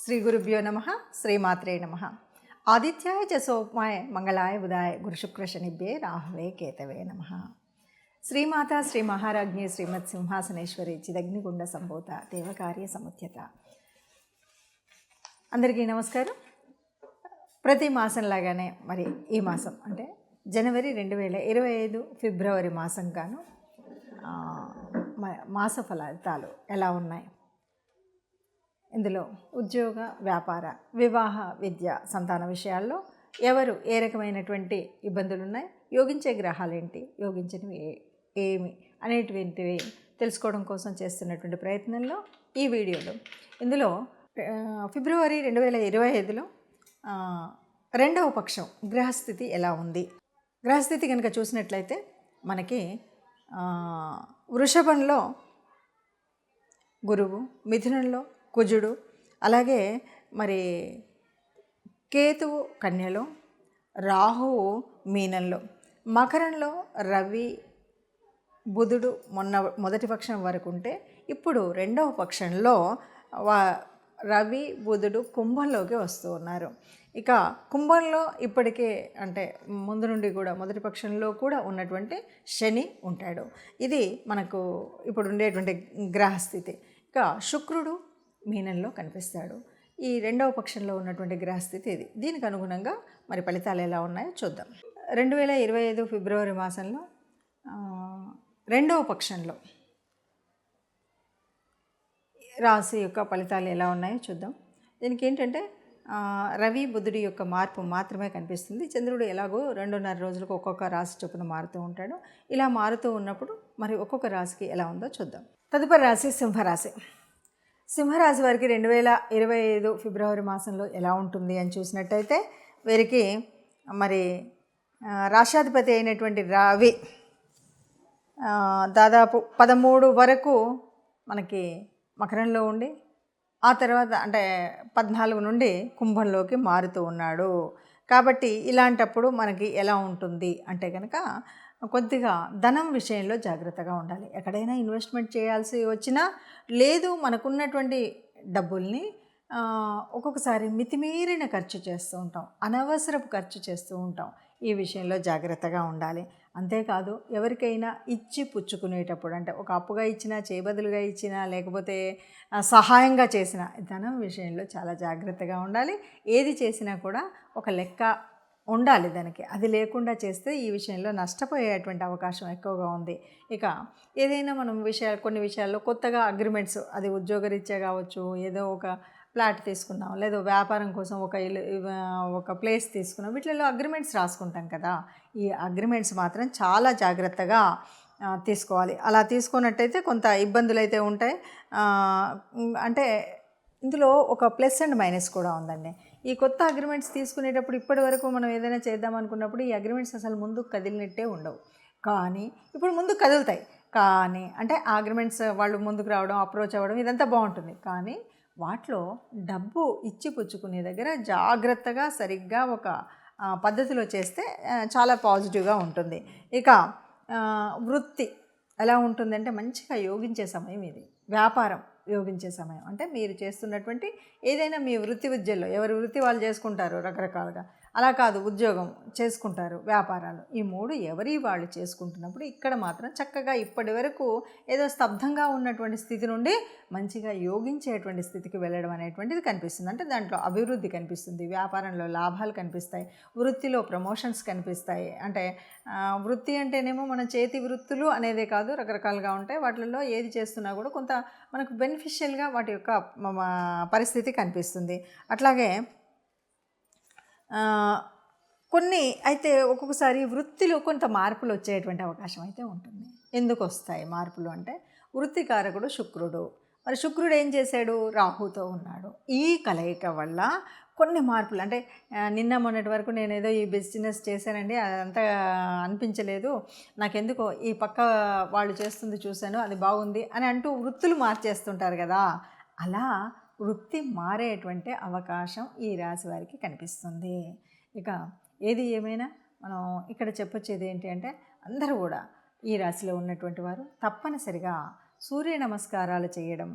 శ్రీ గురుభ్యో నమ. శ్రీమాత్రే నమ. ఆదిత్యాయ చ సోమాయ మంగళాయ బుధాయ గురుశుక్ర శనిభ్యే రాహవే కేతవే నమ. శ్రీమాత శ్రీ మహారాజ్ఞి శ్రీమత్ సింహాసనేశ్వరి చిదగ్నిగుండ సంభూత దేవకార్య సముద్యత. అందరికీ నమస్కారం. ప్రతి మాసంలాగానే మరి ఈ మాసం అంటే జనవరి 2025 ఫిబ్రవరి మాసం గాను మాస ఫలితాలు ఎలా ఉన్నాయి, ఇందులో ఉద్యోగ, వ్యాపార, వివాహ, విద్య, సంతాన విషయాల్లో ఎవరు ఏ రకమైనటువంటి ఇబ్బందులు ఉన్నాయి, యోగించే గ్రహాలు ఏంటి, యోగించినవి ఏమి అనేటువంటివి తెలుసుకోవడం కోసం చేస్తున్నటువంటి ప్రయత్నంలో ఈ వీడియోలో ఇందులో ఫిబ్రవరి 2025లో రెండవ పక్షం గ్రహస్థితి ఎలా ఉంది. గ్రహస్థితి కనుక చూసినట్లయితే మనకి వృషభంలో గురువు, మిథునంలో కుజుడు, అలాగే మరి కేతువు కన్యలో, రాహువు మీనంలో, మకరంలో రవి బుధుడు మొదటి పక్షం వరకు ఉంటే ఇప్పుడు రెండవ పక్షంలో రవి బుధుడు కుంభంలోకి వస్తూ ఉన్నారు. ఇక కుంభంలో ఇప్పటికే అంటే ముందు నుండి కూడా మొదటి పక్షంలో కూడా ఉన్నటువంటి శని ఉంటాడు. ఇది మనకు ఇప్పుడు ఉండేటువంటి గ్రహస్థితి. ఇక శుక్రుడు మీనంలో కనిపిస్తాడు. ఈ రెండవ పక్షంలో ఉన్నటువంటి గ్రహస్థితి ఇది. దీనికి అనుగుణంగా మరి ఫలితాలు ఎలా ఉన్నాయో చూద్దాం. 2025 ఫిబ్రవరి మాసంలో రెండవ పక్షంలో రాశి యొక్క ఫలితాలు ఎలా ఉన్నాయో చూద్దాం. దీనికి ఏంటంటే రవి బుధుడి యొక్క మార్పు మాత్రమే కనిపిస్తుంది. చంద్రుడు ఎలాగో 2.5 రోజులకు ఒక్కొక్క రాశి చొప్పున మారుతూ ఉంటాడు. ఇలా మారుతూ ఉన్నప్పుడు మరి ఒక్కొక్క రాశికి ఎలా ఉందో చూద్దాం. తదుపరి రాశి సింహరాశి. సింహరాశి వారికి 2025 ఫిబ్రవరి మాసంలో ఎలా ఉంటుంది అని చూసినట్టయితే వీరికి మరి రాష్ట్రాధిపతి అయినటువంటి రవి దాదాపు 13 వరకు మనకి మకరంలో ఉండి ఆ తర్వాత అంటే 14 నుండి కుంభంలోకి మారుతూ ఉన్నాడు. కాబట్టి ఇలాంటప్పుడు మనకి ఎలా ఉంటుంది అంటే కనుక కొద్దిగా ధనం విషయంలో జాగ్రత్తగా ఉండాలి. ఎక్కడైనా ఇన్వెస్ట్మెంట్ చేయాల్సి వచ్చినా లేదు, మనకున్నటువంటి డబ్బుల్ని ఒక్కొక్కసారి మితిమీరిన ఖర్చు చేస్తూ ఉంటాం, అనవసరపు ఖర్చు చేస్తూ ఉంటాం. ఈ విషయంలో జాగ్రత్తగా ఉండాలి. అంతేకాదు ఎవరికైనా ఇచ్చి పుచ్చుకునేటప్పుడు అంటే ఒక అప్పుగా ఇచ్చినా, చేయబదులుగా ఇచ్చినా, లేకపోతే సహాయంగా చేసిన ధనం విషయంలో చాలా జాగ్రత్తగా ఉండాలి. ఏది చేసినా కూడా ఒక లెక్క ఉండాలి దానికి. అది లేకుండా చేస్తే ఈ విషయంలో నష్టపోయేటువంటి అవకాశం ఎక్కువగా ఉంది. ఇక ఏదైనా మనం కొన్ని విషయాల్లో కొత్తగా అగ్రిమెంట్స్, అది ఉద్యోగరీత్యా కావచ్చు, ఏదో ఒక ఫ్లాట్ తీసుకున్నాం, లేదా వ్యాపారం కోసం ఒక ప్లేస్ తీసుకున్నాం, వీటిలో అగ్రిమెంట్స్ రాసుకుంటాం కదా. ఈ అగ్రిమెంట్స్ మాత్రం చాలా జాగ్రత్తగా తీసుకోవాలి. అలా తీసుకున్నట్టయితే కొంత ఇబ్బందులు అయితే ఉంటాయి. అంటే ఇందులో ఒక ప్లస్ అండ్ మైనస్ కూడా ఉందండి. ఈ కొత్త అగ్రిమెంట్స్ తీసుకునేటప్పుడు ఇప్పటి వరకు మనం ఏదైనా చేద్దాం అనుకున్నప్పుడు ఈ అగ్రిమెంట్స్ అసలు ముందు కదిలినట్టే ఉండవు, కానీ ఇప్పుడు ముందు కదులుతాయి. కానీ అంటే ఆ అగ్రిమెంట్స్ వాళ్ళు ముందుకు రావడం, అప్రోచ్ అవ్వడం ఇదంతా బాగుంటుంది. కానీ వాటిలో డబ్బు ఇచ్చి పుచ్చుకునే దగ్గర జాగ్రత్తగా సరిగ్గా ఒక పద్ధతిలో చేస్తే చాలా పాజిటివ్గా ఉంటుంది. ఇక వృత్తి ఎలా ఉంటుందంటే మంచిగా యోగించే సమయం ఇది. వ్యాపారం యోగించే సమయం అంటే మీరు చేస్తున్నటువంటి ఏదైనా మీ వృత్తి విద్యల్లో ఎవరి వృత్తి వాళ్ళు చేసుకుంటారు రకరకాలుగా, అలా కాదు ఉద్యోగం చేసుకుంటారు, వ్యాపారాలు, ఈ 3 ఎవరి వాళ్ళు చేసుకుంటున్నప్పుడు ఇక్కడ మాత్రం చక్కగా ఇప్పటి వరకు ఏదో స్తబ్దంగా ఉన్నటువంటి స్థితి నుండి మంచిగా యోగించేటువంటి స్థితికి వెళ్ళడం అనేటువంటిది కనిపిస్తుంది. అంటే దాంట్లో అభివృద్ధి కనిపిస్తుంది, వ్యాపారంలో లాభాలు కనిపిస్తాయి, వృత్తిలో ప్రమోషన్స్ కనిపిస్తాయి. అంటే వృత్తి అంటేనేమో మన చేతి వృత్తులు అనేదే కాదు, రకరకాలుగా ఉంటాయి. వాటిల్లో ఏది చేస్తున్నా కూడా కొంత మనకు బెనిఫిషియల్గా వాటి యొక్క పరిస్థితి కనిపిస్తుంది. అట్లాగే కొన్ని అయితే ఒక్కొక్కసారి వృత్తిలో కొంత మార్పులు వచ్చేటువంటి అవకాశం అయితే ఉంటుంది. ఎందుకు వస్తాయి మార్పులు అంటే వృత్తికారకుడు శుక్రుడు. మరి శుక్రుడు ఏం చేశాడు, రాహుతో ఉన్నాడు. ఈ కలయిక వల్ల కొన్ని మార్పులు అంటే నిన్న మొన్నటి వరకు నేను ఏదో ఈ బిజినెస్ చేశానండి, అదంతా అనిపించలేదు, నాకెందుకో ఈ పక్క వాళ్ళు చేస్తుంది చూశాను, అది బాగుంది అని అంటూ వృత్తులు మార్చేస్తుంటారు కదా. అలా వృత్తి మారేటువంటి అవకాశం ఈ రాశి వారికి కనిపిస్తుంది. ఇక ఏది ఏమైనా మనం ఇక్కడ చెప్పొచ్చేది ఏంటి అంటే అందరూ కూడా ఈ రాశిలో ఉన్నటువంటి వారు తప్పనిసరిగా సూర్య నమస్కారాలు చేయడం,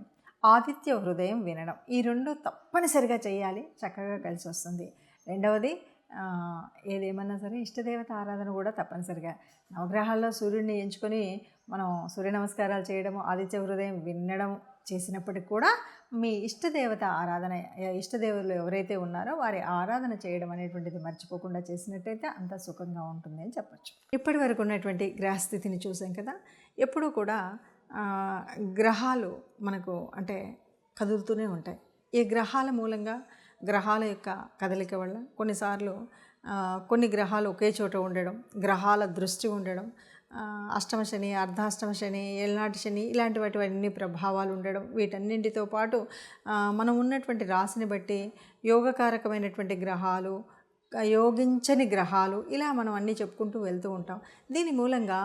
ఆదిత్య హృదయం వినడం. ఈ 2 తప్పనిసరిగా చేయాలి, చక్కగా కలిసి వస్తుంది. రెండవది ఏదేమన్నా సరే ఇష్టదేవత ఆరాధన కూడా తప్పనిసరిగా నవగ్రహాల్లో సూర్యుడిని ఎంచుకొని మనం సూర్య నమస్కారాలు చేయడము, ఆదిత్య హృదయం వినడం చేసినప్పటికి కూడా మీ ఇష్టదేవత ఆరాధన, ఇష్టదేవులు ఎవరైతే ఉన్నారో వారి ఆరాధన చేయడం అనేటువంటిది మర్చిపోకుండా చేసినట్టయితే అంత సుఖంగా ఉంటుంది అని చెప్పచ్చు. ఇప్పటి వరకు ఉన్నటువంటి గ్రహస్థితిని చూసాం కదా. ఎప్పుడూ కూడా గ్రహాలు మనకు అంటే కదులుతూనే ఉంటాయి. ఈ గ్రహాల మూలంగా, గ్రహాల యొక్క కదలిక వల్ల కొన్నిసార్లు కొన్ని గ్రహాలు ఒకే చోట ఉండడం, గ్రహాల దృష్టి ఉండడం, అష్టమ శని, అర్ధాష్టమ శని, ఏళ్ళనాటి శని ఇలాంటివన్నీ ప్రభావాలు ఉండడం, వీటన్నింటితో పాటు మనం ఉన్నటువంటి రాశిని బట్టి యోగకారకమైనటువంటి గ్రహాలు, యోగించని గ్రహాలు, ఇలా మనం అన్నీ చెప్పుకుంటూ వెళ్తూ ఉంటాం. దీని మూలంగా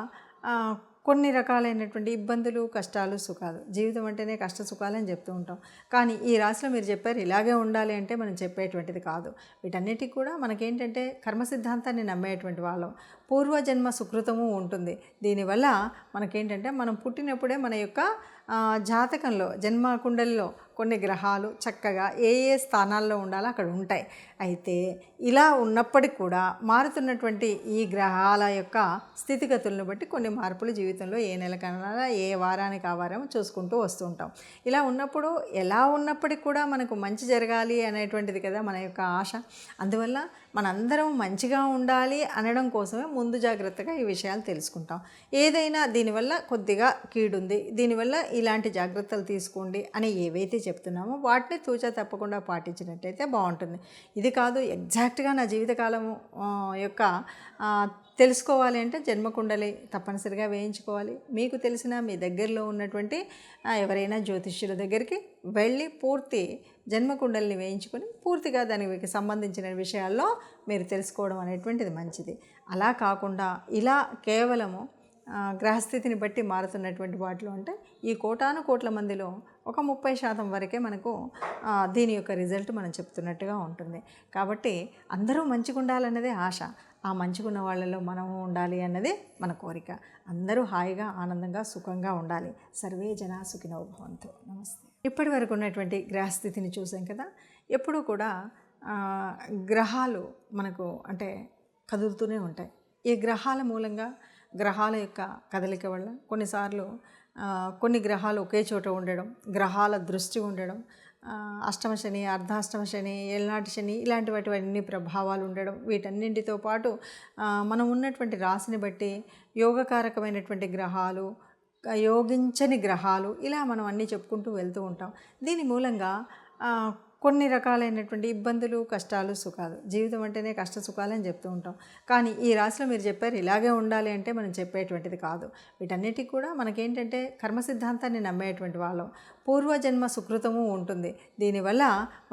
కొన్ని రకాలైనటువంటి ఇబ్బందులు, కష్టాలు, సుఖాలు, జీవితం అంటేనే కష్ట సుఖాలని చెప్తూ ఉంటాం. కానీ ఈ రాశిలో మీరు చెప్పారు ఇలాగే ఉండాలి అంటే మనం చెప్పేటువంటిది కాదు. వీటన్నిటికి కూడా మనకేంటంటే కర్మ సిద్ధాంతాన్ని నమ్మేటువంటి వాళ్ళం, పూర్వజన్మ సుకృతము ఉంటుంది. దీనివల్ల మనకేంటంటే మనం పుట్టినప్పుడే మన యొక్క జాతకంలో, జన్మ కుండలిలో కొన్ని గ్రహాలు చక్కగా ఏ ఏ స్థానాల్లో ఉండాలో అక్కడ ఉంటాయి. అయితే ఇలా ఉన్నప్పటికీ కూడా మారుతున్నటువంటి ఈ గ్రహాల యొక్క స్థితిగతులను బట్టి కొన్ని మార్పులు జీవితంలో ఏ నెల కన్నా ఏ వారానికి ఆ వారం చూసుకుంటూ వస్తూ ఉంటాం. ఇలా ఉన్నప్పుడు ఎలా ఉన్నప్పటికీ కూడా మనకు మంచి జరగాలి అనేటువంటిది కదా మన యొక్క ఆశ. అందువల్ల మనందరం మంచిగా ఉండాలి అనడం కోసమే ముందు జాగ్రత్తగా ఈ విషయాలు తెలుసుకుంటాం. ఏదైనా దీనివల్ల కొద్దిగా కీడుంది, దీనివల్ల ఇలాంటి జాగ్రత్తలు తీసుకోండి అని ఏవైతే చెప్తున్నామో వాటిని తూచా తప్పకుండా పాటించినట్టయితే బాగుంటుంది. ఇది కాదు ఎగ్జాక్ట్గా నా జీవితకాలం యొక్క తెలుసుకోవాలి అంటే జన్మకుండలి తప్పనిసరిగా వేయించుకోవాలి. మీకు తెలిసిన మీ దగ్గరలో ఉన్నటువంటి ఎవరైనా జ్యోతిష్యుల దగ్గరికి వెళ్ళి పూర్తి జన్మకుండలిని వేయించుకొని పూర్తిగా దానికి సంబంధించిన విషయాల్లో మీరు తెలుసుకోవడం అనేటువంటిది మంచిది. అలా కాకుండా ఇలా కేవలము గ్రహస్థితిని బట్టి మారుతున్నటువంటి వాటిలో అంటే ఈ కోటాను కోట్ల మందిలో ఒక 30% వరకే మనకు దీని యొక్క రిజల్ట్ మనం చెప్తున్నట్టుగా ఉంటుంది. కాబట్టి అందరూ మంచిగా ఉండాలన్నదే ఆశ. ఆ మంచిగున్న వాళ్ళలో మనము ఉండాలి అన్నది మన కోరిక. అందరూ హాయిగా, ఆనందంగా, సుఖంగా ఉండాలి. సర్వే జనా సుఖినో భవంతు. నమస్తే. ఇప్పటి వరకు ఉన్నటువంటి గ్రహస్థితిని చూసాం కదా. ఎప్పుడూ కూడా గ్రహాలు మనకు అంటే కదులుతూనే ఉంటాయి. ఈ గ్రహాల మూలంగా, గ్రహాల యొక్క కదలిక వల్ల కొన్నిసార్లు కొన్ని గ్రహాలు ఒకే చోట ఉండడం, గ్రహాల దృష్టి ఉండడం, అష్టమ శని, అర్ధాష్టమ శని, ఏళ్ళనాటి శని ఇలాంటివన్నీ ప్రభావాలు ఉండడం, వీటన్నింటితో పాటు మనం ఉన్నటువంటి రాశిని బట్టి యోగకారకమైనటువంటి గ్రహాలు, యోగించని గ్రహాలు, ఇలా మనం అన్నీ చెప్పుకుంటూ వెళ్తూ ఉంటాం. దీని మూలంగా కొన్ని రకాలైనటువంటి ఇబ్బందులు, కష్టాలు, సుఖాలు, జీవితం అంటేనే కష్ట సుఖాలని చెప్తూ ఉంటాం. కానీ ఈ రాశిలో మీరు చెప్పారు ఇలాగే ఉండాలి అంటే మనం చెప్పేటువంటిది కాదు. వీటన్నిటికి కూడా మనకేంటంటే కర్మ సిద్ధాంతాన్ని నమ్మేటువంటి వాళ్ళం, పూర్వజన్మ సుకృతము ఉంటుంది. దీనివల్ల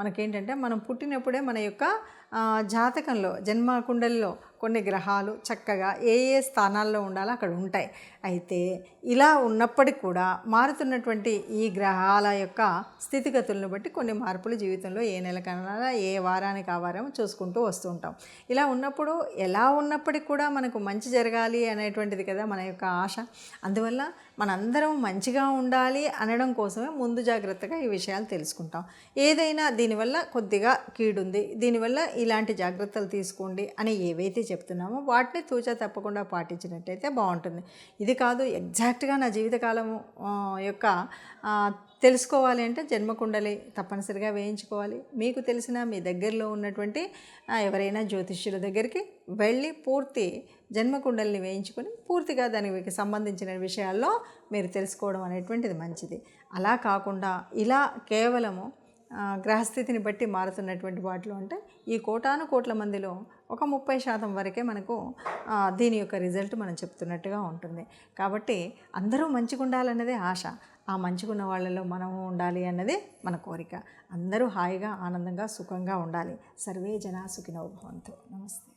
మనకేంటంటే మనం పుట్టినప్పుడే మన యొక్క జాతకంలో, జన్మ కుండలిలో కొన్ని గ్రహాలు చక్కగా ఏ ఏ స్థానాల్లో ఉండాలో అక్కడ ఉంటాయి. అయితే ఇలా ఉన్నప్పటికీ కూడా మారుతున్నటువంటి ఈ గ్రహాల యొక్క స్థితిగతులను బట్టి కొన్ని మార్పులు జీవితంలో ఏ నెల కన్నా ఏ వారానికి ఆ వారం చూసుకుంటూ వస్తూ ఉంటాం. ఇలా ఉన్నప్పుడు ఎలా ఉన్నప్పటికీ కూడా మనకు మంచి జరగాలి అనేటువంటిది కదా మన యొక్క ఆశ. అందువల్ల మనందరం మంచిగా ఉండాలి అనడం కోసమే ముందు జాగ్రత్తగా ఈ విషయాలు తెలుసుకుంటాం. ఏదైనా దీనివల్ల కొద్దిగా కీడుంది, దీనివల్ల ఇలాంటి జాగ్రత్తలు తీసుకోండి అని ఏవైతే చెప్తున్నామో వాటిని తూచా తప్పకుండా పాటించినట్టయితే బాగుంటుంది. ఇది కాదు ఎగ్జాక్ట్గా నా జీవితకాలం యొక్క తెలుసుకోవాలి అంటే జన్మకుండలి తప్పనిసరిగా వేయించుకోవాలి. మీకు తెలిసిన మీ దగ్గరలో ఉన్నటువంటి ఎవరైనా జ్యోతిష్యుల దగ్గరికి వెళ్ళి పూర్తి జన్మకుండలిని వేయించుకొని పూర్తిగా దానికి సంబంధించిన విషయాల్లో మీరు తెలుసుకోవడం అనేటువంటిది మంచిది. అలా కాకుండా ఇలా కేవలము గ్రహస్థితిని బట్టి మారుతున్నటువంటి వాటిలో అంటే ఈ కోటాను కోట్ల మందిలో ఒక 30% వరకే మనకు దీని యొక్క రిజల్ట్ మనం చెప్తున్నట్టుగా ఉంటుంది. కాబట్టి అందరూ మంచిగా ఉండాలన్నదే ఆశ. ఆ మంచిగున్న వాళ్ళలో మనము ఉండాలి అన్నదే మన కోరిక. అందరూ హాయిగా, ఆనందంగా, సుఖంగా ఉండాలి. సర్వే జనా సుఖినో భవంతు. నమస్తే.